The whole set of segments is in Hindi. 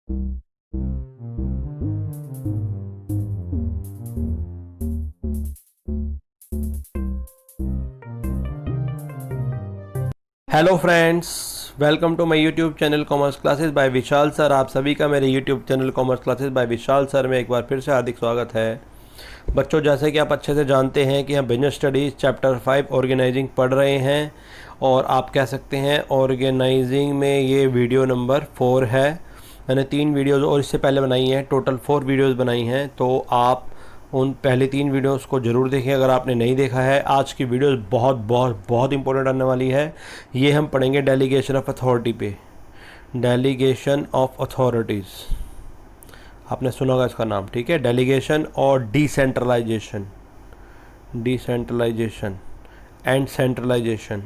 Hello friends, welcome to my YouTube channel commerce classes by Vishal sir. आप सभी का मेरे YouTube channel commerce classes by Vishal sir में एक बार फिर से हार्दिक स्वागत है। बच्चों, जैसे कि आप अच्छे से जानते हैं कि हम बिजनेस स्टडीज़ चैप्टर 5 ऑर्गेनाइजिंग पढ़ रहे हैं और आप कह सकते हैं ऑर्गेनाइजिंग में ये वीडियो नंबर 4 है। मैंने 3 वीडियोज़ और इससे पहले बनाई हैं, टोटल 4 वीडियोज़ बनाई हैं, तो आप उन पहले 3 वीडियोस को ज़रूर देखें अगर आपने नहीं देखा है। आज की वीडियोस बहुत बहुत बहुत इंपॉर्टेंट आने वाली है। ये हम पढ़ेंगे डेलीगेशन ऑफ अथॉरिटी पे, डेलीगेशन ऑफ अथॉरिटीज़। आपने सुना होगा इसका नाम, ठीक है। डेलीगेशन और डिसेंट्रलाइजेशन, डिसेंट्रलाइजेशन एंड सेंट्रलाइजेशन,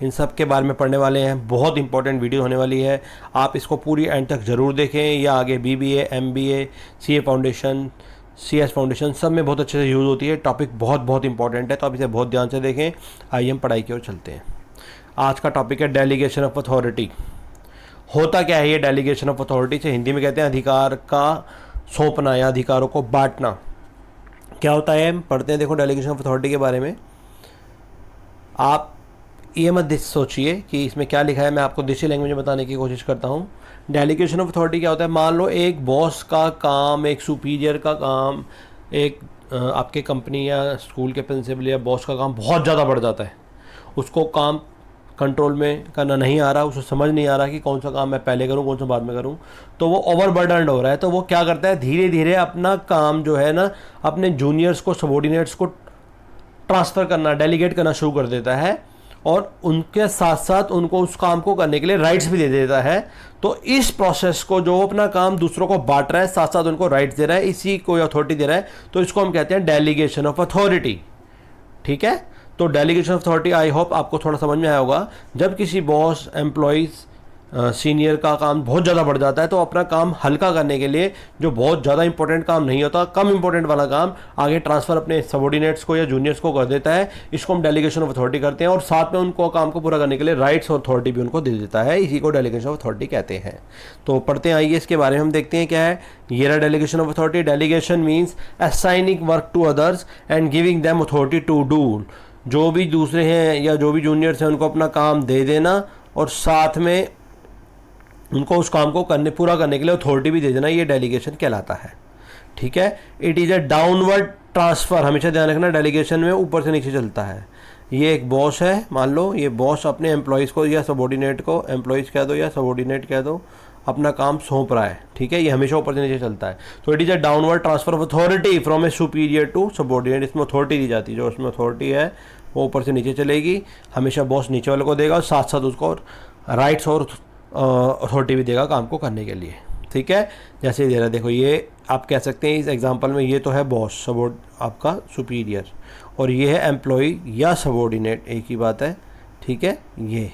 इन सब के बारे में पढ़ने वाले हैं। बहुत इंपॉर्टेंट वीडियो होने वाली है, आप इसको पूरी एंड तक ज़रूर देखें। या आगे BBA, MBA, CA foundation, CS foundation, सब में बहुत अच्छे से यूज़ होती है। टॉपिक बहुत बहुत इंपॉर्टेंट है, तो आप इसे बहुत ध्यान से देखें। आइए हम पढ़ाई की ओर चलते हैं। आज का टॉपिक है डेलीगेशन ऑफ अथॉरिटी। होता क्या है ये डेलीगेशन ऑफ अथॉरिटी? से हिंदी में कहते हैं अधिकार का सौंपना या अधिकारों को बांटना। क्या होता है हम पढ़ते हैं। देखो, डेलीगेशन ऑफ अथॉरिटी के बारे में आप ये मत सोचिए कि इसमें क्या लिखा है, मैं आपको देसी लैंग्वेज में बताने की कोशिश करता हूँ। डेलीगेशन ऑफ अथॉरिटी क्या होता है? मान लो एक बॉस का काम, एक सुपीरियर का काम, एक आपके कंपनी या स्कूल के प्रिंसिपल या बॉस का काम बहुत ज़्यादा बढ़ जाता है। उसको काम कंट्रोल में करना नहीं आ रहा, उसको समझ नहीं आ रहा कि कौन सा काम मैं पहले करूं, कौन सा बाद में करूं, तो वो ओवरबर्डन्ड हो रहा है। तो वो क्या करता है, धीरे धीरे अपना काम जो है ना, अपने जूनियर्स को, सबॉर्डिनेट्स को ट्रांसफ़र करना, डेलीगेट करना शुरू कर देता है और उनके साथ साथ उनको उस काम को करने के लिए राइट्स भी दे देता है। तो इस प्रोसेस को, जो अपना काम दूसरों को बांट रहा है, साथ साथ उनको राइट्स दे रहा है, इसी को अथॉरिटी दे रहा है, तो इसको हम कहते हैं डेलीगेशन ऑफ अथॉरिटी। ठीक है। तो delegation of authority, I hope आपको थोड़ा समझ में आया होगा। जब किसी बॉस, एम्प्लॉइज़, सीनियर का काम बहुत ज़्यादा बढ़ जाता है, तो अपना काम हल्का करने के लिए, जो बहुत ज़्यादा इंपॉर्टेंट काम नहीं होता, कम इंपॉर्टेंट वाला काम आगे ट्रांसफ़र अपने सबॉर्डिनेट्स को या जूनियर्स को कर देता है। इसको हम डेलीगेशन ऑफ अथॉरिटी करते हैं और साथ में उनको काम को पूरा करने के लिए राइट्स और अथॉरिटी भी उनको दे देता है। इसी को डेलीगेशन ऑफ अथॉरिटी कहते हैं। तो पढ़ते हैं, आइए इसके बारे में हम देखते हैं क्या है। ये रहा delegation of authority. Delegation means assigning work to others and giving them authority to do. जो भी दूसरे हैं या जो भी जूनियर्स हैं उनको अपना काम दे देना और साथ में उनको उस काम को पूरा करने के लिए अथॉरिटी भी दे देना, ये डेलीगेशन कहलाता है। ठीक है। It is a downward transfer. हमेशा ध्यान रखना, डेलीगेशन में ऊपर से नीचे चलता है। ये एक बॉस है, मान लो ये बॉस अपने एम्प्लॉयज़ को या सबॉर्डिनेट को, एम्प्लॉयज़ कह दो या सबॉर्डिनेट कह दो, अपना काम सौंप रहा है। ठीक है। ये हमेशा ऊपर से नीचे चलता है। तो it is a downward transfer of authority from a superior to subordinate. इसमें अथॉरिटी दी जाती है, जो उसमें अथॉरिटी है वो ऊपर से नीचे चलेगी। हमेशा बॉस नीचे वाले को देगा और साथ साथ उसको राइट्स और अथॉरिटी भी देगा काम को करने के लिए। ठीक है। जैसे दे रहा है, देखो ये आप कह सकते हैं इस एग्जांपल में, ये तो है बॉस, आपका सुपीरियर, और ये है एम्प्लॉय या सबॉर्डिनेट, एक ही बात है। ठीक है। ये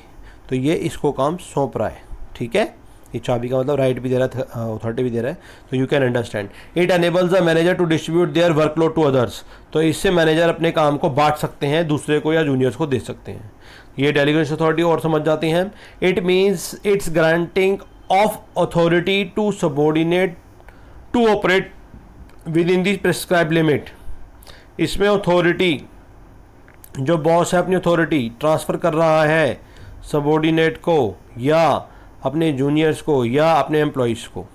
तो ये इसको काम सौंप रहा है। ठीक है। ये चाबी का मतलब राइट भी दे रहा है, अथॉरिटी भी दे रहा है। तो you can understand it enables the manager to distribute their workload to others. तो इससे मैनेजर अपने काम को बांट सकते हैं, दूसरे को या जूनियर्स को दे सकते हैं। ये डेलीगेशन अथॉरिटी और समझ जाती हैं। It means it's granting of authority to subordinate to operate within the prescribe limit. इसमें अथॉरिटी, जो बॉस है अपनी अथॉरिटी ट्रांसफ़र कर रहा है सबॉर्डिनेट को या अपने जूनियर्स को या अपने एम्प्लॉयज़ को।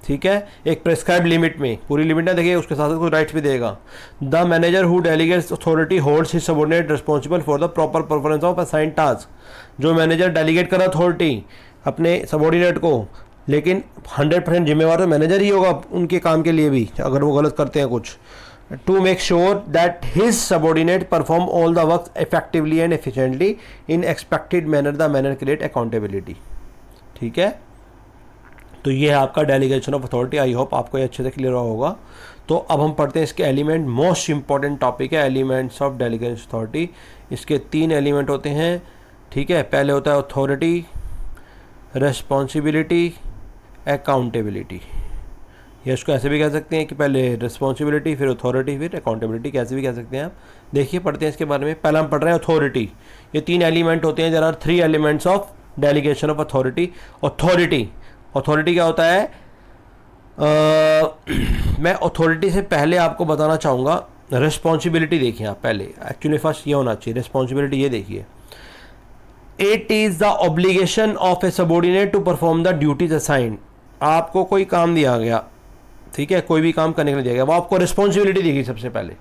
ठीक है। एक प्रेस्क्राइब लिमिट में, पूरी लिमिट ना देखिए, उसके साथ साथ कुछ राइट्स भी देगा। The manager who delegates authority holds his subordinate responsible for the proper performance of assigned task. जो मैनेजर डेलीगेट कर अथॉरिटी अपने सबॉर्डिनेट को, लेकिन 100% जिम्मेवार तो मैनेजर ही होगा उनके काम के लिए भी, अगर वो गलत करते हैं कुछ। To make sure that his subordinate perform all the work effectively and efficiently in expected manner, the manner create accountability. ठीक है। तो ये है आपका delegation of authority. I hope आपको ये अच्छे से क्लियर होगा। तो अब हम पढ़ते हैं इसके एलिमेंट। मोस्ट इंपॉर्टेंट टॉपिक है एलिमेंट्स ऑफ डेलीगेशन अथॉरिटी। इसके 3 एलिमेंट होते हैं। ठीक है। पहले होता है अथॉरिटी, रिस्पॉन्सिबिलिटी, अकाउंटेबिलिटी। या इसको ऐसे भी कह सकते हैं कि पहले रिस्पॉन्सिबिलिटी, फिर अथॉरिटी, फिर अकाउंटेबिलिटी, कैसे भी कह सकते हैं आप। देखिए, पढ़ते हैं इसके बारे में। पहला हम पढ़ रहे हैं अथॉरिटी। ये 3 एलिमेंट होते हैं। There are 3 elements of delegation of authority. Authority क्या होता है? मैं अथॉरिटी से पहले आपको बताना चाहूँगा, रिस्पॉन्सिबिलिटी देखिए आप पहले। एक्चुअली फर्स्ट ये होना चाहिए, रिस्पॉन्सिबिलिटी ये देखिए, it is the obligation of a subordinate to perform the duties assigned. आपको कोई काम दिया गया, ठीक है, कोई भी काम करने के लिए दिया गया, वो आपको रिस्पॉन्सिबिलिटी दी गई सबसे पहले,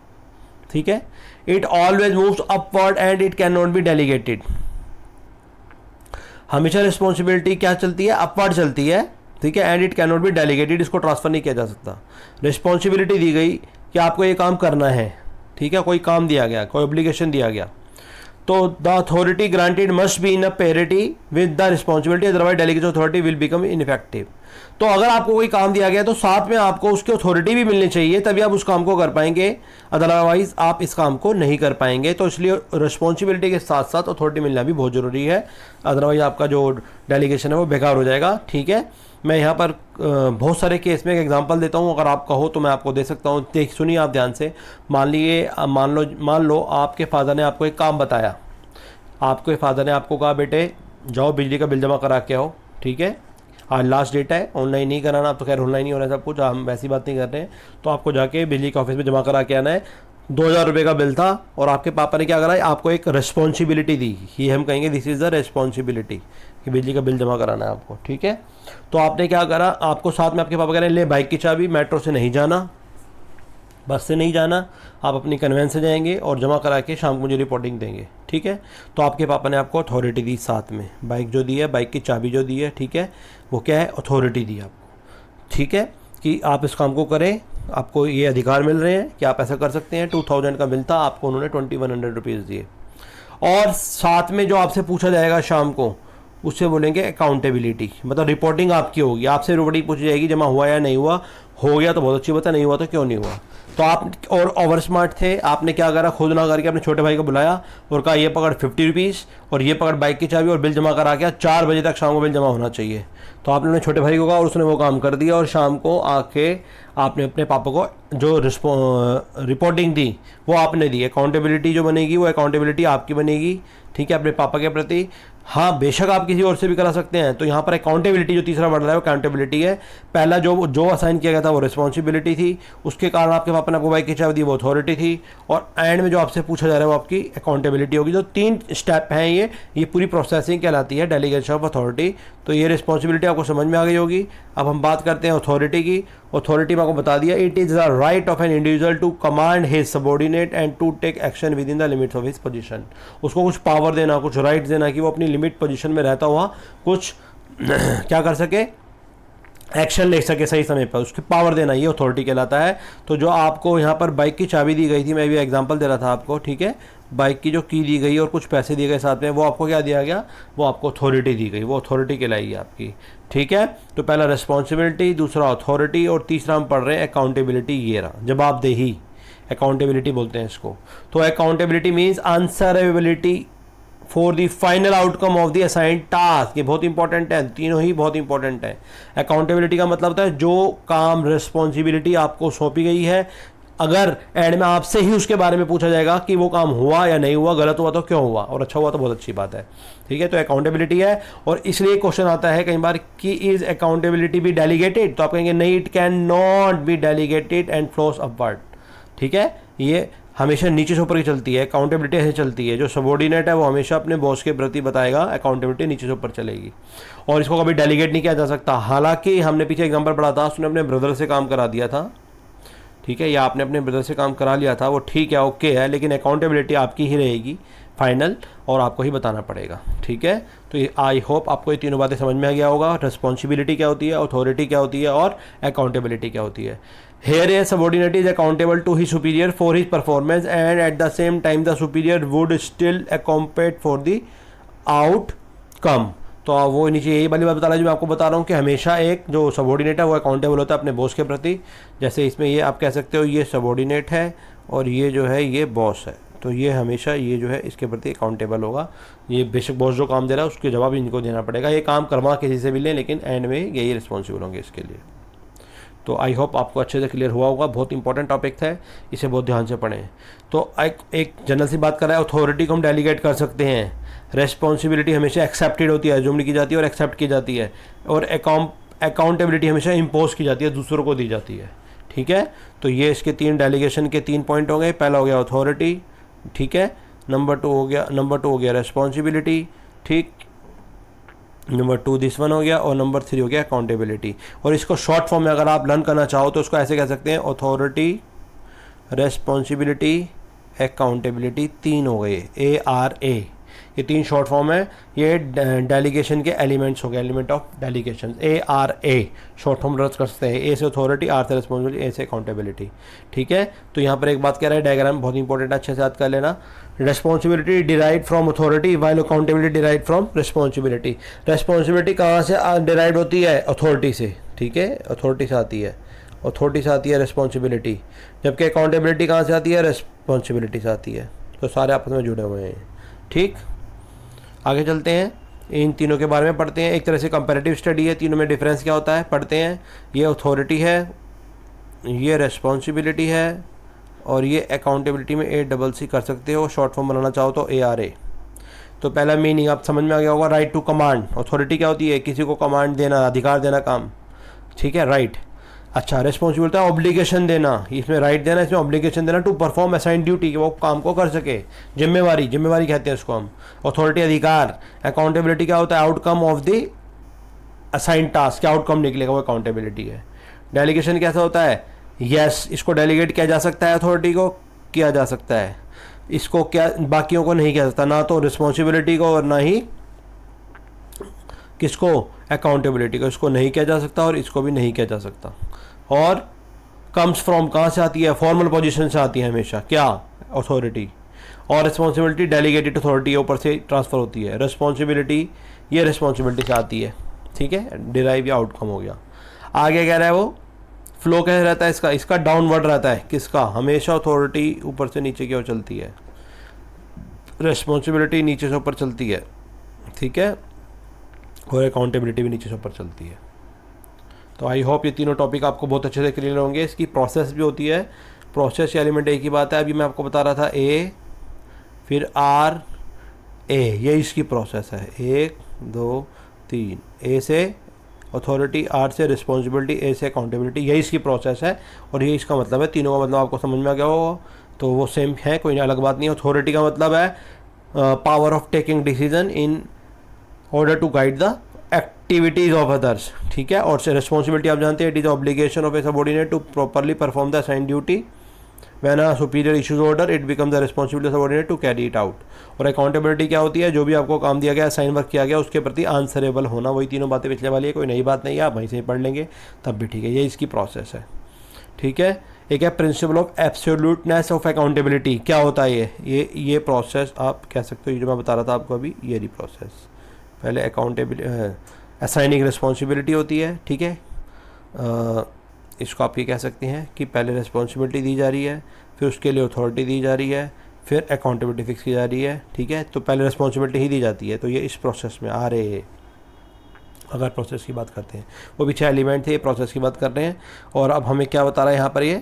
ठीक है। It always moves upward and it can not be delegated. हमेशा रिस्पॉन्सिबिलिटी क्या चलती है, अपवर्ड चलती है, ठीक है। And it can not be delegated, इसको ट्रांसफर नहीं किया जा सकता। रिस्पॉन्सिबिलिटी दी गई कि आपको ये काम करना है, ठीक है, कोई काम दिया गया, कोई ऑब्लिगेशन दिया गया, तो the authority granted must be in a parity with the responsibility, otherwise delegated authority will become ineffective. तो अगर आपको कोई काम दिया गया तो साथ में आपको उसकी अथॉरिटी भी मिलनी चाहिए, तभी आप उस काम को कर पाएंगे, अदरवाइज आप इस काम को नहीं कर पाएंगे। तो इसलिए रिस्पॉन्सिबिलिटी के साथ साथ अथॉरिटी मिलना भी बहुत ज़रूरी है, अदरवाइज आपका जो डेलीगेशन है वो बेकार हो जाएगा, ठीक है। मैं यहाँ पर बहुत सारे केस में एक एग्जांपल देता हूँ, अगर आप कहो तो मैं आपको दे सकता हूँ। सुनिए आप ध्यान से। मान लो आपके फादर ने आपको एक काम बताया, आपके फादर ने आपको कहा बेटे जाओ बिजली का बिल जमा करा के आओ, ठीक है, आज लास्ट डेट है, ऑनलाइन नहीं कराना। अब तो खैर ऑनलाइन ही हो रहा है सब कुछ, हम वैसी बात नहीं कर रहे हैं। तो आपको जाके बिजली के ऑफिस में जमा करा के आना है। 2000 रुपये का बिल था और आपके पापा ने क्या करा, आपको एक रिस्पॉन्सिबिलिटी दी, ये हम कहेंगे दिस इज़ द रिस्पॉन्सिबिलिटी कि बिजली का बिल जमा कराना है आपको, ठीक है। तो आपने क्या करा, आपको साथ में आपके पापा कह रहे हैं ले बाइक की चाबी, मेट्रो से नहीं जाना, बस से नहीं जाना, आप अपनी कन्वेंस से जाएंगे और जमा करा के शाम को मुझे रिपोर्टिंग देंगे, ठीक है। तो आपके पापा ने आपको अथॉरिटी दी साथ में, बाइक जो दी है, बाइक की चाबी जो दी है, ठीक है, वो क्या है, अथॉरिटी दी आपको, ठीक है, कि आप इस काम को करें, आपको ये अधिकार मिल रहे हैं कि आप ऐसा कर सकते हैं। 2000 का बिल था, आपको उन्होंने 2100 रुपीज़ दिए। और साथ में जो आपसे पूछा जाएगा शाम को, उससे बोलेंगे अकाउंटेबिलिटी, मतलब रिपोर्टिंग आपकी होगी, आपसे रिपोर्टिंग पूछी जाएगी जमा हुआ या नहीं हुआ, हो गया तो बहुत अच्छी बात है, नहीं हुआ तो क्यों नहीं हुआ। तो आप और ओवर स्मार्ट थे, आपने क्या करा, खुद ना करके अपने छोटे भाई को बुलाया और कहा ये पकड़ 50 रुपीज़ और ये पकड़ बाइक की चाबी और बिल जमा करा के 4 बजे तक शाम को बिल जमा होना चाहिए। तो आपने अपने छोटे भाई को कहा और उसने वो काम कर दिया, और शाम को आके आपने अपने पापा को जो रिपोर्टिंग दी वो आपने दी। अकाउंटेबिलिटी जो बनेगी वो अकाउंटेबिलिटी आपकी बनेगी, ठीक है, अपने पापा के प्रति। हाँ बेशक आप किसी और से भी करा सकते हैं। तो यहाँ पर अकाउंटेबिलिटी जो तीसरा वर्ड है वो अकाउंटेबिलिटी है। पहला जो असाइन किया गया था वो रिस्पॉन्सिबिलिटी थी, उसके कारण आपके पापा ने आपको बाइक की चाबी दी, वो अथॉरिटी थी, और एंड में जो आपसे पूछा जा रहा है वो आपकी अकाउंटेबिलिटी होगी। जो 3 स्टेप हैं ये पूरी प्रोसेसिंग कहलाती है डेलीगेशन ऑफ अथॉरिटी। तो ये रिस्पॉन्सिबिलिटी आपको समझ में आ गई होगी। अब हम बात करते हैं अथॉरिटी की। अथॉरिटी में आपको बता दिया, it is the right of an individual to command his subordinate and to take action within the limits of his position. उसको कुछ पावर देना, कुछ राइट्स देना कि वो अपनी लिमिट पोजीशन में रहता हुआ कुछ क्या कर सके, एक्शन ले सके सही समय पर, उसकी पावर देना, ये अथॉरिटी कहलाता है। तो जो आपको यहाँ पर बाइक की चाबी दी गई थी, मैं भी एग्जांपल दे रहा था आपको, ठीक है, बाइक की जो की दी गई और कुछ पैसे दिए गए साथ में, वो आपको क्या दिया गया, वो आपको अथॉरिटी दी गई, वो अथॉरिटी कहलाएगी आपकी, ठीक है। तो पहला रिस्पॉन्सिबिलिटी, दूसरा अथॉरिटी, और तीसरा हम पढ़ रहे हैं अकाउंटेबिलिटी। ये रहा जवाबदेही, अकाउंटेबिलिटी बोलते हैं इसको। तो accountability means answerability for the final outcome of the assigned task. ये बहुत इंपॉर्टेंट है, तीनों ही बहुत इंपॉर्टेंट है। अकाउंटेबिलिटी का मतलब होता है जो काम रिस्पॉन्सिबिलिटी आपको सौंपी गई है, अगर एंड में आपसे ही उसके बारे में पूछा जाएगा कि वो काम हुआ या नहीं हुआ, गलत हुआ तो क्यों हुआ, और अच्छा हुआ तो बहुत अच्छी बात है, ठीक है। तो अकाउंटेबिलिटी है। और इसलिए क्वेश्चन आता है कई बार कि इज अकाउंटेबिलिटी बी डेलीगेटेड, तो आप कहेंगे नहीं, it can not be delegated and flows upward, ठीक है। ये हमेशा नीचे से ऊपर की चलती है, अकाउंटेबिलिटी ऐसे चलती है। जो सबॉर्डिनेट है वो हमेशा अपने बॉस के प्रति बताएगा, अकाउंटेबिलिटी नीचे से ऊपर चलेगी, और इसको कभी डेलीगेट नहीं किया जा सकता। हालांकि हमने पीछे एग्जांपल पढ़ा था, उसने अपने ब्रदर से काम करा दिया था, ठीक है, या आपने अपने ब्रदर से काम करा लिया था, वो ठीक है, ओके है, लेकिन अकाउंटेबिलिटी आपकी ही रहेगी फाइनल, और आपको ही बताना पड़ेगा, ठीक है। तो ये आई होप आपको ये तीनों बातें समझ में आ गया होगा। रिस्पॉन्सिबिलिटी क्या होती है, अथॉरिटी क्या होती है, और अकाउंटेबिलिटी क्या होती है। Here a subordinate is accountable to his superior for his performance and at the same time the superior would still compensate for the outcome। तो वो नीचे यही वाली बात बता रहा है जो मैं आपको बता रहा हूँ कि हमेशा एक जो सबॉर्डिनेट है वो अकाउंटेबल होता है अपने बॉस के प्रति। जैसे इसमें ये आप कह सकते हो ये सबॉर्डिनेट है और ये जो है ये बॉस है, तो ये हमेशा ये जो है इसके प्रति अकाउंटेबल होगा। ये बेशक बॉस जो काम दे रहा है उसके जवाब इनको देना पड़ेगा। ये काम करवा किसी से भी लें, लेकिन एंड में यही रिस्पॉन्सिबल होंगे इसके लिए। तो आई होप आपको अच्छे से क्लियर हुआ होगा। बहुत इंपॉर्टेंट टॉपिक है, इसे बहुत ध्यान से पढ़ें। तो एक जनरल सी बात कर रहा है, अथॉरिटी को हम डेलीगेट कर सकते हैं, रेस्पॉन्सिबिलिटी हमेशा एक्सेप्टेड होती है, अज्यूम की जाती है और एक्सेप्ट की जाती है, और अकाउंटेबिलिटी हमेशा इम्पोज की जाती है, दूसरों को दी जाती है। ठीक है, तो ये इसके 3 डेलीगेशन के 3 पॉइंट हो गए। पहला हो गया अथॉरिटी, ठीक है, नंबर 2 हो गया रिस्पॉन्सिबिलिटी, ठीक, नंबर 2 दिस वन हो गया, और नंबर 3 हो गया अकाउंटेबिलिटी। और इसको शॉर्ट फॉर्म में अगर आप लर्न करना चाहो तो उसको ऐसे कह सकते हैं, अथॉरिटी, रेस्पॉन्सिबिलिटी, अकाउंटेबिलिटी, 3 हो गए, ARA, ये 3 शॉर्ट फॉर्म है। ये डेलीगेशन के एलिमेंट्स हो गए, element of delegation, ARA short form रख सकते हैं। A से अथॉरिटी, R से रिस्पॉन्सिबिलिटी, A से अकाउंटेबिलिटी। ठीक है, तो यहाँ पर एक बात कह रहा है, डायग्राम बहुत इंपॉर्टेंट है, अच्छे से याद कर लेना। Responsibility derive from authority while accountability derive from responsibility. Responsibility कहाँ से डिराइव होती है? अथॉरिटी से, ठीक है, अथॉरिटी से आती है, अथॉरिटी से आती है रिस्पॉन्सिबिलिटी, जबकि अकाउंटेबिलिटी कहाँ से आती है? रिस्पॉन्सिबिलिटी से आती है। तो सारे आपस में जुड़े हुए हैं। ठीक, आगे चलते हैं, इन तीनों के बारे में पढ़ते हैं। एक तरह से कंपैरेटिव स्टडी है, तीनों में डिफरेंस क्या होता है पढ़ते हैं। ये अथॉरिटी है, ये रिस्पॉन्सिबिलिटी है, और ये अकाउंटेबिलिटी में ACC कर सकते हो, शॉर्ट फॉर्म बनाना चाहो तो ARA। तो पहला मीनिंग आप समझ में आ गया होगा, राइट टू कमांड। अथॉरिटी क्या होती है? किसी को कमांड देना, अधिकार देना काम, ठीक है, राइट। अच्छा, रिस्पॉन्सिबिलिटी ऑब्लिगेशन देना, इसमें राइट देना, इसमें ऑब्लिगेशन देना, टू परफॉर्म असाइन ड्यूटी, वो काम को कर सके, जिम्मेवारी, जिम्मेवारी कहते हैं इसको हम। अथॉरिटी अधिकार, अकाउंटेबिलिटी क्या होता है? Outcome of the assign task, क्या आउटकम निकलेगा वो अकाउंटेबिलिटी है। डेलीगेशन कैसा होता है? यस, इसको डेलीगेट किया जा सकता है, अथॉरिटी को किया जा सकता है, इसको क्या बाकियों को नहीं किया सकता, ना तो रिस्पॉन्सिबिलिटी को और ना ही किसको? अकाउंटेबिलिटी को, इसको नहीं किया जा सकता और इसको भी नहीं किया जा सकता। और कम्स फ्रॉम कहाँ से आती है? फॉर्मल पोजीशन से आती है हमेशा, क्या? अथॉरिटी। और रिस्पॉन्सिबिलिटी डेलीगेटेड अथॉरिटी ऊपर से ट्रांसफ़र होती है। रिस्पॉन्सिबिलिटी ये रिस्पॉन्सिबिलिटी से आती है, ठीक है, डिराइव या आउटकम हो गया। आगे कह रहा है वो फ्लो कैसे रहता है इसका? इसका डाउनवर्ड रहता है, किसका? हमेशा अथॉरिटी ऊपर से नीचे की ओर चलती है, रिस्पॉन्सिबिलिटी नीचे से ऊपर चलती है, ठीक है, और अकाउंटेबिलिटी भी नीचे से ऊपर चलती है। तो आई होप ये तीनों टॉपिक आपको बहुत अच्छे से क्लियर होंगे। इसकी प्रोसेस भी होती है, प्रोसेस एलिमेंट एक ही बात है, अभी मैं आपको बता रहा था A, फिर R, A, ये इसकी प्रोसेस है, 1 2 3, A से अथॉरिटी, R से रिस्पॉन्सिबिलिटी, A से अकाउंटेबिलिटी, यही इसकी प्रोसेस है। और ये इसका मतलब है, तीनों का मतलब आपको समझ में आ गया हो तो वो सेम है, कोई अलग बात नहीं है। अथॉरिटी का मतलब है power of taking decision in order to guide the activities of others, ठीक है। और रिस्पॉन्सिबिलिटी आप जानते हैं, it is obligation of a subordinate to properly perform the assign duty. When a superior issues order it becomes the responsibility subordinate to carry it out. और अकाउंटेबिलिटी क्या होती है? जो भी आपको काम दिया गया, असाइन वर्क किया गया, उसके प्रति आंसरेबल होना। वही तीनों बातें पिछले वाली है, कोई नई बात नहीं है, आप वहीं से पढ़ लेंगे तब भी ठीक है। ये इसकी प्रोसेस है, ठीक है। एक है principle of absoluteness of accountability. क्या होता है ये प्रोसेस आप कह सकते हो, ये जो मैं बता रहा था आपको अभी, ये रही प्रोसेस। पहले अकाउंटेबिलिटी असाइनिंग रिस्पॉन्सिबिलिटी होती है, ठीक है। इसको आप ये कह सकते हैं कि पहले रिस्पॉन्सिबिलिटी दी जा रही है, फिर उसके लिए अथॉरिटी दी जा रही है, फिर अकाउंटेबिलिटी फिक्स की जा रही है, ठीक है। तो पहले रिस्पॉन्सिबिलिटी ही दी जाती है, तो ये इस प्रोसेस में आ रहे हैं। अगर प्रोसेस की बात करते हैं, वो भी 6 एलिमेंट थे, ये प्रोसेस की बात कर रहे हैं। और अब हमें क्या बता रहा है यहाँ पर, ये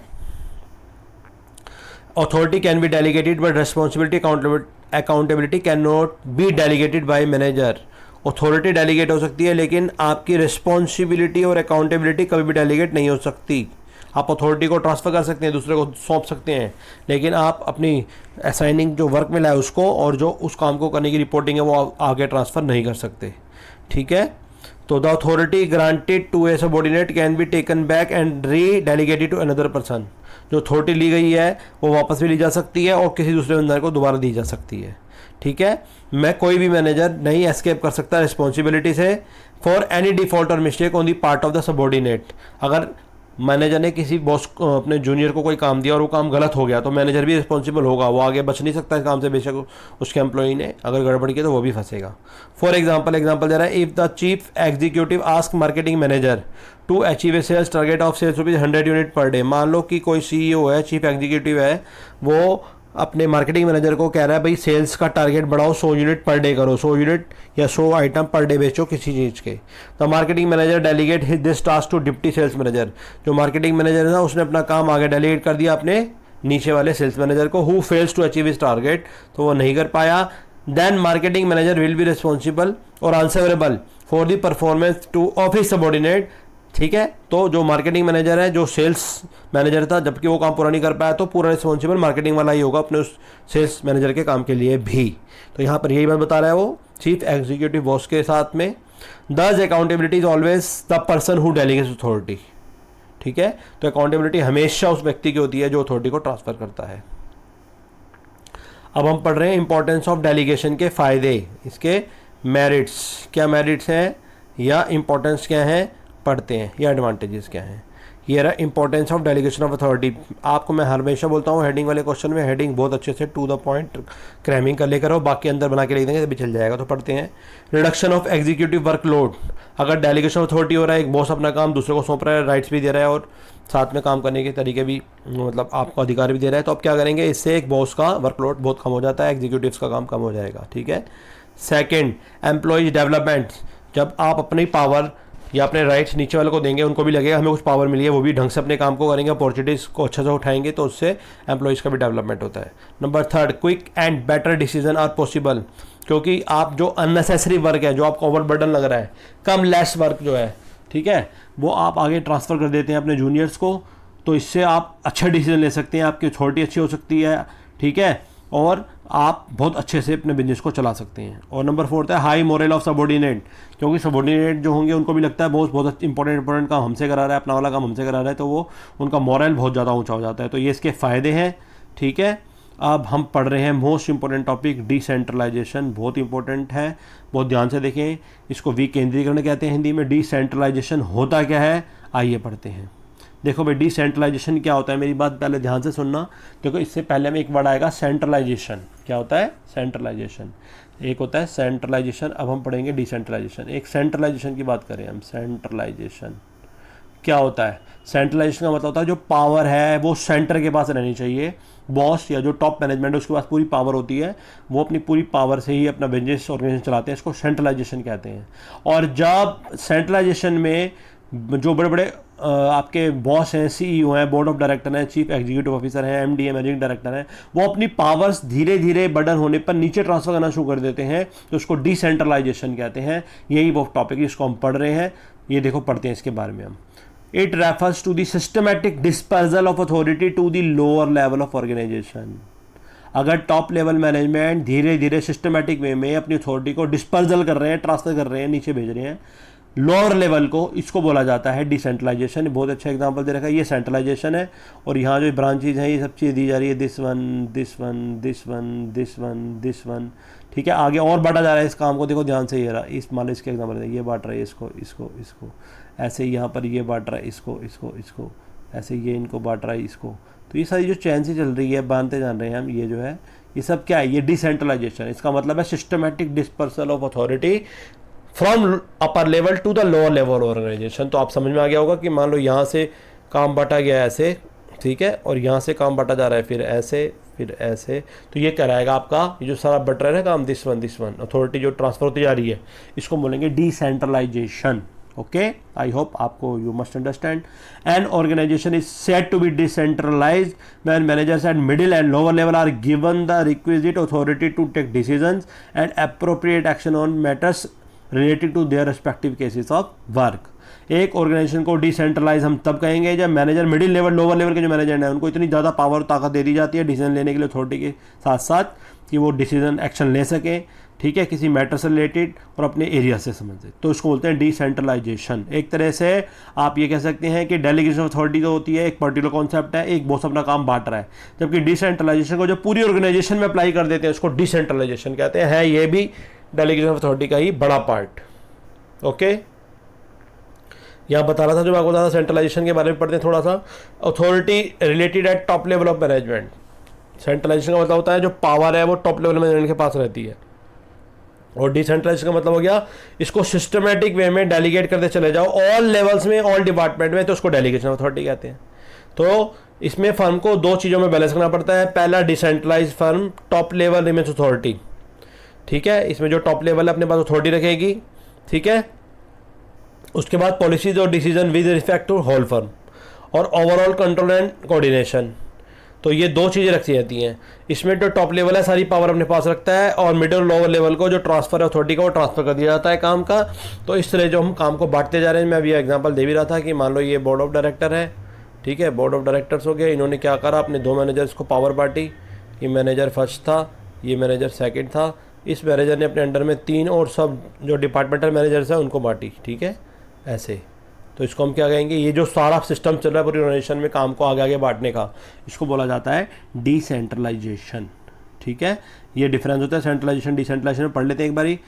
authority can be delegated but responsibility accountability can not be delegated by manager. Authority delegate हो सकती है, लेकिन आपकी रिस्पॉन्सिबिलिटी और अकाउंटेबिलिटी कभी भी डेलीगेट नहीं हो सकती। आप अथॉरिटी को ट्रांसफ़र कर सकते हैं, दूसरे को सौंप सकते हैं, लेकिन आप अपनी असाइनिंग जो वर्क मिला है उसको, और जो उस काम को करने की रिपोर्टिंग है, वो आगे ट्रांसफ़र नहीं कर सकते, ठीक है। तो the authority granted to a subordinate can be taken back and re delegated to another person. जो अथॉरिटी ली गई है वो वापस भी ली जा सकती है और किसी दूसरे बंदे को दोबारा दी जा सकती है, ठीक है। मैं कोई भी मैनेजर नहीं एस्केप कर सकता रिस्पॉन्सिबिलिटी से फॉर एनी डिफॉल्ट और mistake on the part of the subordinate. अगर मैनेजर ने किसी बॉस अपने जूनियर को कोई काम दिया और वो काम गलत हो गया, तो मैनेजर भी रिस्पॉन्सिबल होगा, वो आगे बच नहीं सकता इस काम से। बेशक उसके एम्प्लॉई ने अगर गड़बड़ की तो वो भी फंसेगा। फॉर एग्जाम्पल दे रहा है, if the chief executive ask marketing manager to achieve a sales target of sales ₹100 unit per day. मान लो कि कोई CEO है, चीफ एग्जीक्यूटिव है, वो अपने मार्केटिंग मैनेजर को कह रहा है भाई सेल्स का टारगेट बढ़ाओ, 100 यूनिट पर डे करो, 100 यूनिट या 100 आइटम पर डे बेचो किसी चीज़ के। तो marketing manager delegate this task to deputy sales manager. जो मार्केटिंग मैनेजर है ना, उसने अपना काम आगे डेलीगेट कर दिया अपने नीचे वाले सेल्स मैनेजर को, हु फेल्स टू अचीव इस टारगेट, तो वो नहीं कर पाया। Then marketing manager will be responsible और answerable for the performance to of his subordinate ठीक है। तो जो मार्केटिंग मैनेजर है, जो सेल्स मैनेजर था, जबकि वो काम पूरा नहीं कर पाया तो पूरा रिस्पॉन्सिबल मार्केटिंग वाला ही होगा अपने उस सेल्स मैनेजर के काम के लिए भी। तो यहाँ पर यही बात बता रहा है वो चीफ एग्जीक्यूटिव बॉस के साथ में। दस accountability is always the person who delegates authority. ठीक है, तो अकाउंटेबिलिटी हमेशा उस व्यक्ति की होती है जो अथॉरिटी को ट्रांसफर करता है। अब हम पढ़ रहे हैं इंपॉर्टेंस ऑफ डेलीगेशन के फ़ायदे, इसके मेरिट्स, क्या मेरिट्स हैं या इंपॉर्टेंस क्या है पढ़ते हैं, या एडवांटेजेस क्या हैं। ये रहा importance of delegation of authority. आपको मैं हमेशा बोलता हूँ हेडिंग वाले क्वेश्चन में हेडिंग बहुत अच्छे से टू द पॉइंट क्रैमिंग कर लेकर आओ, बाकी अंदर बना के लिख देंगे तभी चल जाएगा। तो पढ़ते हैं रिडक्शन ऑफ एग्जीक्यूटिव वर्कलोड। अगर डेलीगेशन ऑफ अथॉरिटी हो रहा है, एक बॉस अपना काम दूसरे को सौंप रहा है, राइट्स भी दे रहा है और साथ में काम करने के तरीके भी, मतलब आपको अधिकार भी दे रहा है, तो अब क्या करेंगे, इससे एक बॉस का वर्कलोड बहुत कम हो जाता है, एग्जीक्यूटिव्स का काम कम हो जाएगा। ठीक है। Second, employees development. जब आप अपनी पावर या अपने राइट्स नीचे वाले को देंगे, उनको भी लगेगा हमें कुछ पावर मिली है, वो भी ढंग से अपने काम को करेंगे, अपॉर्चुनिटीज़ को अच्छा से उठाएंगे, तो उससे एम्प्लॉयज़ का भी डेवलपमेंट होता है। Number third, quick and better decision are possible. क्योंकि आप जो अननेसेसरी वर्क है, जो आपको ओवर बर्डन लग रहा है, कम लेस वर्क जो है, ठीक है, वो आप आगे ट्रांसफ़र कर देते हैं अपने जूनियर्स को, तो इससे आप अच्छा डिसीजन ले सकते हैं, आपकी अथॉरिटी अच्छी हो सकती है। ठीक है, और आप बहुत अच्छे से अपने बिजनेस को चला सकते हैं। और नंबर फोर्थ है हाई मोरल ऑफ सबॉर्डिनेट। क्योंकि सबॉर्डिनेट जो होंगे उनको भी लगता है बहुत इंपॉर्टेंट काम हमसे करा रहा है, अपना वाला काम हमसे करा रहा है, तो वो उनका मोरल बहुत ज़्यादा ऊंचा हो जाता है। तो ये इसके फ़ायदे हैं। ठीक है, अब हम पढ़ रहे हैं मोस्ट इंपॉर्टेंट टॉपिक डिसेंट्रलाइजेशन। बहुत इंपॉर्टेंट है, बहुत ध्यान से देखें। इसको विकेंद्रीकरण कहते हैं हिंदी में। डिसेंट्रलाइजेशन होता क्या है, आइए पढ़ते हैं। देखो भाई, डिसेंट्रलाइजेशन क्या होता है, मेरी बात पहले ध्यान से सुनना। देखो, इससे पहले में एक वर्ड आएगा सेंट्रलाइजेशन। क्या होता है, सेंट्रलाइजेशन। एक होता है सेंट्रलाइजेशन, अब हम पढ़ेंगे डिसेंट्रलाइजेशन। एक सेंट्रलाइजेशन की बात करें हम, सेंट्रलाइजेशन क्या होता है। सेंट्रलाइजेशन का मतलब होता है जो पावर है वो सेंटर के पास रहनी चाहिए। बॉस या जो टॉप मैनेजमेंट है उसके पास पूरी पावर होती है, वो अपनी पूरी पावर से ही अपना बिजनेस ऑर्गेनाइजेशन चलाते हैं, इसको सेंट्रलाइजेशन कहते हैं। और जब सेंट्रलाइजेशन में जो बड़े बड़े आपके बॉस हैं, सीईओ हैं, बोर्ड ऑफ डायरेक्टर हैं, चीफ एग्जीक्यूटिव ऑफिसर हैं, एमडी है, मैनेजिंग डायरेक्टर हैं, वो अपनी पावर्स धीरे धीरे बर्डन होने पर नीचे ट्रांसफर करना शुरू कर देते हैं, तो उसको डिसेंट्रलाइजेशन कहते हैं। यही वो टॉपिक जिसको हम पढ़ रहे हैं। ये देखो, पढ़ते हैं इसके बारे में हम। It refers to the systematic dispersal of authority to the lower level of organisation. अगर टॉप लेवल मैनेजमेंट धीरे धीरे सिस्टमैटिक वे में अपनी अथॉरिटी को डिस्पर्सल कर रहे हैं, ट्रांसफर कर रहे हैं, नीचे भेज रहे हैं लोअर लेवल को, इसको बोला जाता है डिसेंट्रलाइजेशन। बहुत अच्छा एग्जांपल दे रखा है, ये सेंट्रलाइजेशन है। और यहाँ जो ब्रांचेज हैं, ये सब चीज़ दी जा रही है, this one, this one, this one, this one, this one. ठीक है, आगे और बांटा जा रहा है इस काम को। देखो ध्यान से, ये रहा, इस मान लो इसके एग्जाम्पल है, ये बांट रहा है इसको, इसको, इसको, ऐसे ही यहाँ पर ये बांट रहा है इसको, इसको, इसको, ऐसे ये इनको बांट रहा है इसको। तो ये सारी जो चैन से चल रही है, बांधते जान रहे हैं हम, ये जो है ये सब क्या है, ये डिसेंट्रलाइजेशन। इसका मतलब है systematic dispersal of authority from upper level to the lower level organisation. तो आप समझ में आ गया होगा कि मान लो यहाँ से काम बांटा गया ऐसे, ठीक है, और यहाँ से काम बांटा जा रहा है, फिर ऐसे, फिर ऐसे, तो ये कराएगा आपका ये जो सारा बट रहा है ना काम, दिस वन अथॉरिटी जो ट्रांसफर होती जा रही है, इसको बोलेंगे डिसेंट्रलाइजेशन। ओके, आई होप आपको you must understand. An organisation is said to be decentralised when managers at middle and lower level are given the requisite authority to take decisions and appropriate action on matters related to their respective cases of work. एक ऑर्गेनाइजेशन को डिसेंट्रलाइज हम तब कहेंगे जब manager middle level, lower level के जो मैनेजर हैं उनको इतनी ज़्यादा पावर ताकत दे दी जाती है डिसीजन लेने के लिए अथॉरिटी के साथ साथ, कि वो डिसीजन एक्शन ले सकें, ठीक है, किसी मैटर से रिलेटेड और अपने एरिया से संबंधित। तो इसको बोलते हैं डिसेंट्रलाइजेशन। एक तरह से आप ये कह सकते हैं कि डेलीगेशन ऑफ अथॉरिटी जो होती है एक पर्टिकुलर कॉन्सेप्ट है, एक बॉस अपना काम बांट रहा है, जबकि डिसेंट्रलाइजेशन को जो पूरी ऑर्गेनाइजेशन में अप्लाई कर देते हैं उसको डिसेंट्रलाइजेशन कहते हैं। है ये भी डेलीगेशन ऑफ अथॉरिटी का ही बड़ा पार्ट। ओके, यहाँ बता रहा था जो मैं आपको बता रहा था, सेंट्रलाइजेशन के बारे में पढ़ते हैं थोड़ा सा। Authority related at top level of management. Centralisation का मतलब होता है जो पावर है वो टॉप लेवल मैनेजमेंट के पास रहती है, और डिसेंट्रलाइजेशन का मतलब हो गया इसको सिस्टमैटिक वे में डेलीगेट करते चले जाओ ऑल लेवल्स में, ऑल डिपार्टमेंट में, तो उसको डेलीगेशन ऑफ अथॉरिटी कहते हैं। तो इसमें फर्म को दो चीज़ों में बैलेंस करना पड़ता है। पहला, decentralise firm, top level remains authority, ठीक है, इसमें जो टॉप लेवल है अपने पास अथॉरिटी रखेगी, ठीक है। उसके बाद पॉलिसीज और decision with respect to whole firm, और ओवरऑल कंट्रोल एंड कोऑर्डिनेशन। तो ये दो चीज़ें रखी जाती हैं। इसमें जो टॉप लेवल है सारी पावर अपने पास रखता है, और मिडिल लोअर लेवल को जो ट्रांसफ़र है अथॉरिटी का वो ट्रांसफ़र कर दिया जाता है काम का। तो इस तरह जो हम काम को बांटते जा रहे हैं, मैं अभी एग्जांपल दे भी रहा था कि मान लो ये बोर्ड ऑफ डायरेक्टर है, ठीक है, बोर्ड ऑफ डायरेक्टर्स हो गए। इन्होंने क्या करा, अपने दो मैनेजर्स को पावर बांटी। ये मैनेजर फर्स्ट था, ये मैनेजर सेकंड था। इस मैनेजर ने अपने अंडर में 3 और सब जो डिपार्टमेंटल मैनेजर्स हैं उनको बांटी, ठीक है, ऐसे। तो इसको हम क्या कहेंगे, ये जो सारा सिस्टम चल रहा है पूरी ऑर्गेनाइजेशन में काम को आगे आगे बांटने का, इसको बोला जाता है डिसेंट्रलाइजेशन, ठीक है। ये डिफरेंस होता है सेंट्रलाइजेशन डिसेंट्रलाइजेशन। पढ़ लेते हैं एक बारी।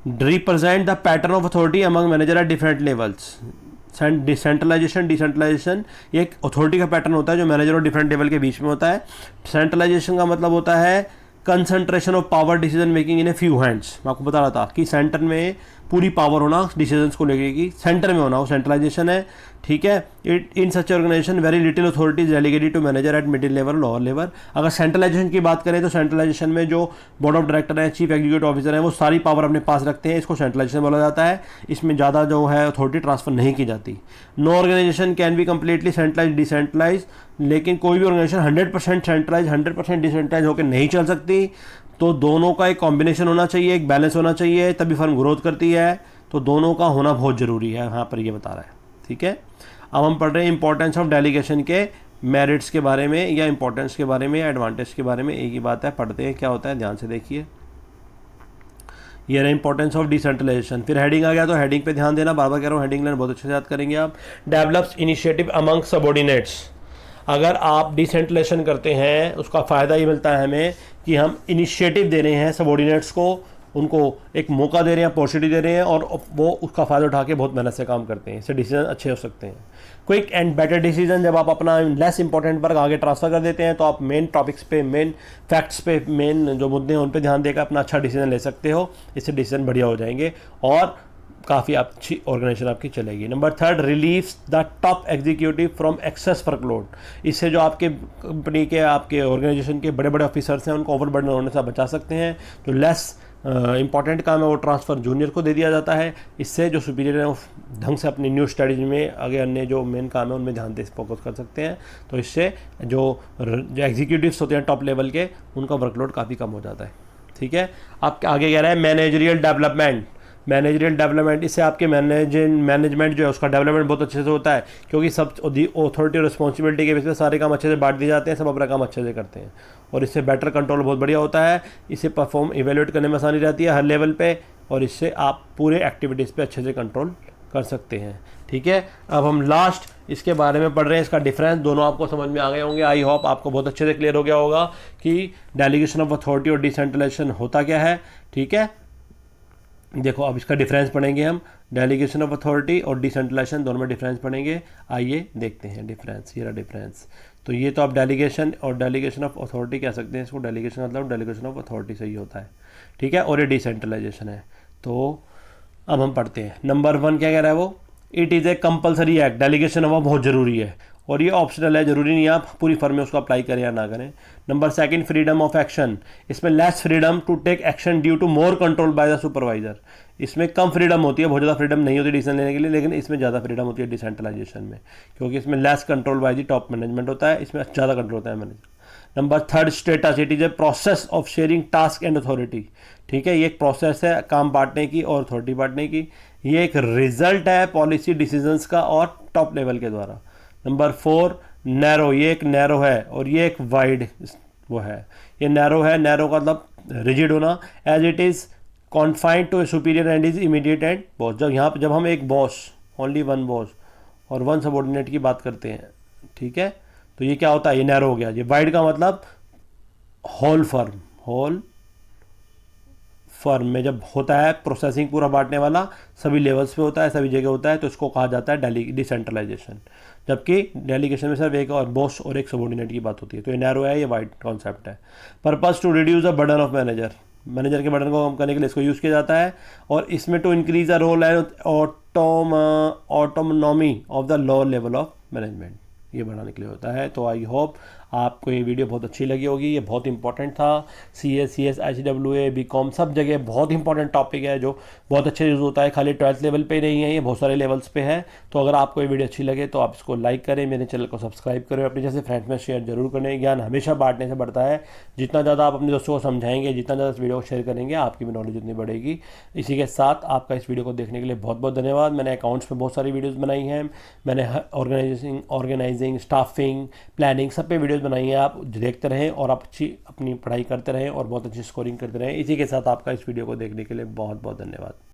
Represent the pattern of authority among manager at different levels. Decentralisation ये एक अथॉरिटी का पैटर्न होता है जो मैनेजर और डिफरेंट लेवल के बीच में होता है। सेंट्रलाइजेशन का मतलब होता है concentration of power decision making in a few hands. मैं आपको बता रहा था कि सेंटर में पूरी पावर होना डिसीजंस को लेके की सेंटर में होना, वो सेंट्रलाइजेशन है, ठीक है। It in such organisation very little authorities delegated to manager at middle level lower level. अगर सेंट्रलाइजेशन की बात करें तो सेंट्रलाइजेशन में जो बोर्ड ऑफ डायरेक्टर है, चीफ एग्जीक्यूटिव ऑफिसर है, वो सारी पावर अपने पास रखते हैं, इसको सेंट्रलाइजेशन बोला जाता है। इसमें ज़्यादा जो है अथॉरिटी ट्रांसफर नहीं की जाती। No organisation can be completely centralise decentralise, लेकिन कोई भी ऑर्गेनाइजेशन 100% सेंट्रलाइज 100% डिसेंट्रलाइज होकर नहीं चल सकती। तो दोनों का एक कॉम्बिनेशन होना चाहिए, एक बैलेंस होना चाहिए, तभी फर्म ग्रोथ करती है। तो दोनों का होना बहुत ज़रूरी है, यहाँ पर ये बता रहा है, ठीक है। अब हम पढ़ रहे हैं इंपॉर्टेंस ऑफ डेलीगेशन के मेरिट्स के बारे में, या इंपॉर्टेंस के बारे में, या एडवांटेज के बारे में। एक ही बात है, पढ़ते हैं क्या होता है, ध्यान से देखिए। ये रहा इंपॉर्टेंस ऑफ डिसेंट्रलाइजेशन। फिर हेडिंग आ गया, तो हेडिंग पे ध्यान देना, बार बार कह रहा हूँ, हेडिंग लाइन बहुत अच्छे से याद करेंगे आप। Develops initiative among subordinates. अगर आप डिसेंट्रलाइजेशन करते हैं उसका फ़ायदा ये मिलता है हमें कि हम इनिशिएटिव दे रहे हैं सबॉर्डिनेट्स को, उनको एक मौका दे रहे हैं, अपॉर्चुनिटी दे रहे हैं, और वो उसका फ़ायदा उठा के बहुत मेहनत से काम करते हैं। इससे डिसीजन अच्छे हो सकते हैं। क्विक एंड बेटर डिसीजन, जब आप अपना लेस इंपॉर्टेंट वर्क आगे ट्रांसफ़र कर देते हैं तो आप मेन टॉपिक्स पे, मेन फैक्ट्स पे, मेन जो मुद्दे हैं उन पे ध्यान देकर अपना अच्छा डिसीजन ले सकते हो। इससे डिसीजन बढ़िया हो जाएंगे और काफ़ी अच्छी ऑर्गेनाइजेशन आपकी चलेगी। Number 3, relieves the top executive from excess workload. इससे जो आपके कंपनी के, आपके ऑर्गेनाइजेशन के बड़े बड़े ऑफिसर्स हैं उनको ओवरबर्डन होने से बचा सकते हैं। जो लेस इंपॉर्टेंट काम है वो ट्रांसफ़र जूनियर को दे दिया जाता है। इससे जो सुपीरियर है वो ढंग से अपनी न्यू स्टडीज में आगे अन्य जो मेन काम है उनमें ध्यान दे फोकस कर सकते हैं। तो इससे जो एग्जीक्यूटिव्स होते हैं टॉप लेवल के, उनका वर्कलोड काफ़ी कम हो जाता है, ठीक है। आप आगे कह रहे हैं मैनेजरियल डेवलपमेंट। मैनेजरियल डेवलपमेंट, इससे आपके मैनेजमेंट जो है उसका डेवलपमेंट बहुत अच्छे से होता है, क्योंकि सब अथॉरिटी और रिस्पॉन्सिबिलिटी के बेस पे सारे काम अच्छे से बांट दिए जाते हैं, सब अपना काम अच्छे से करते हैं, और इससे बेटर कंट्रोल बहुत बढ़िया होता है। इससे परफॉर्म इवेल्यूएट करने में आसानी रहती है हर लेवल पे, और इससे आप पूरे एक्टिविटीज़ पे अच्छे से कंट्रोल कर सकते हैं, ठीक है। अब हम लास्ट इसके बारे में पढ़ रहे हैं, इसका डिफरेंस। दोनों आपको समझ में आ गए होंगे, आई होप आपको बहुत अच्छे से क्लियर हो गया होगा कि डेलीगेशन ऑफ अथॉरिटी और डिसेंट्रलाइजेशन होता क्या है, ठीक है। देखो अब इसका डिफरेंस पढ़ेंगे हम, डेलीगेशन ऑफ अथॉरिटी और डिसेंट्रलाइजेशन दोनों में डिफरेंस पढ़ेंगे। आइए देखते हैं डिफरेंस। ये रहा डिफरेंस। तो ये तो आप डेलीगेशन और डेलीगेशन ऑफ अथॉरिटी कह सकते हैं इसको, डेलीगेशन मतलब डेलीगेशन ऑफ अथॉरिटी सही होता है, ठीक है, और ये डिसेंट्रलाइजेशन है। तो अब हम पढ़ते हैं। नंबर 1 क्या कह रहा है वो, it is a compulsory act. Delegation हुआ बहुत ज़रूरी है, और ये ऑप्शनल है, ज़रूरी नहीं है आप पूरी फर्म में उसको अप्लाई करें या ना करें। Number 2, freedom of action. इसमें less freedom to take action due to more control by the supervisor. इसमें कम फ्रीडम होती है, बहुत ज़्यादा फ्रीडम नहीं होती डिसीजन लेने के लिए, लेकिन इसमें ज़्यादा फ्रीडम होती है डिसेंट्रलाइजेशन में, क्योंकि इसमें less control by the top management होता है, इसमें ज़्यादा कंट्रोल होता है manager. Number 3, status. It is a process of sharing task and authority, ठीक है। ये एक प्रोसेस है काम बांटने की और अथॉरिटी बांटने की। ये एक रिजल्ट है पॉलिसी डिसीजंस का और टॉप लेवल के द्वारा। Number 4, narrow. ये एक नैरो है और ये एक वाइड वो है। ये नैरो है, नैरो का मतलब रिजिड होना, as it is confined to a superior and is immediate and boss. जब हम एक बॉस, ओनली वन बॉस और वन सबॉर्डिनेट की बात करते हैं, ठीक है, तो ये क्या होता है, ये नैरो हो गया। ये वाइड का मतलब होल फर्म में जब होता है प्रोसेसिंग पूरा बांटने वाला, सभी लेवल्स पे होता है, सभी जगह होता है, तो इसको कहा जाता है डिसेंट्रलाइजेशन। जबकि डेलीगेशन में सिर्फ एक और बॉस और एक सबॉर्डिनेट की बात होती है। तो ये नैरो है, ये वाइड कॉन्सेप्ट है। Purpose to reduce the burden of manager के बर्डन को कम करने के लिए इसको यूज़ किया जाता है। और इसमें to increase the role and autonomy of the lower level of management, ये बढ़ाने के लिए होता है। तो आई होप आपको ये वीडियो बहुत अच्छी लगी होगी। ये बहुत इंपॉर्टेंट था। CS, HWA, BCom सब जगह बहुत इंपॉर्टेंट टॉपिक है जो बहुत अच्छे यूज़ होता है। खाली 12th लेवल पे ही नहीं है, ये बहुत सारे लेवल्स पे है। तो अगर आपको ये वीडियो अच्छी लगे तो आप इसको लाइक करें, मेरे चैनल को सब्सक्राइब करें, अपने जैसे फ्रेंड्स में शेयर जरूर करें। ज्ञान हमेशा बांटने से बढ़ता है। जितना ज़्यादा आप अपने दोस्तों को समझाएंगे, जितना ज़्यादा इस वीडियो को शेयर करेंगे, आपकी भी नॉलेज उतनी बढ़ेगी। इसी के साथ आपका इस वीडियो को देखने के लिए बहुत बहुत धन्यवाद। मैंने अकाउंट्स पे बहुत सारी वीडियोस बनाई हैं। मैंने ऑर्गेनाइजिंग, स्टाफिंग, प्लानिंग सब पे वीडियोस बनाई हैं। आप देखते रहें और आप अच्छी अपनी पढ़ाई करते रहें और बहुत अच्छी स्कोरिंग करते रहें। इसी के साथ आपका इस वीडियो को देखने के लिए बहुत बहुत धन्यवाद।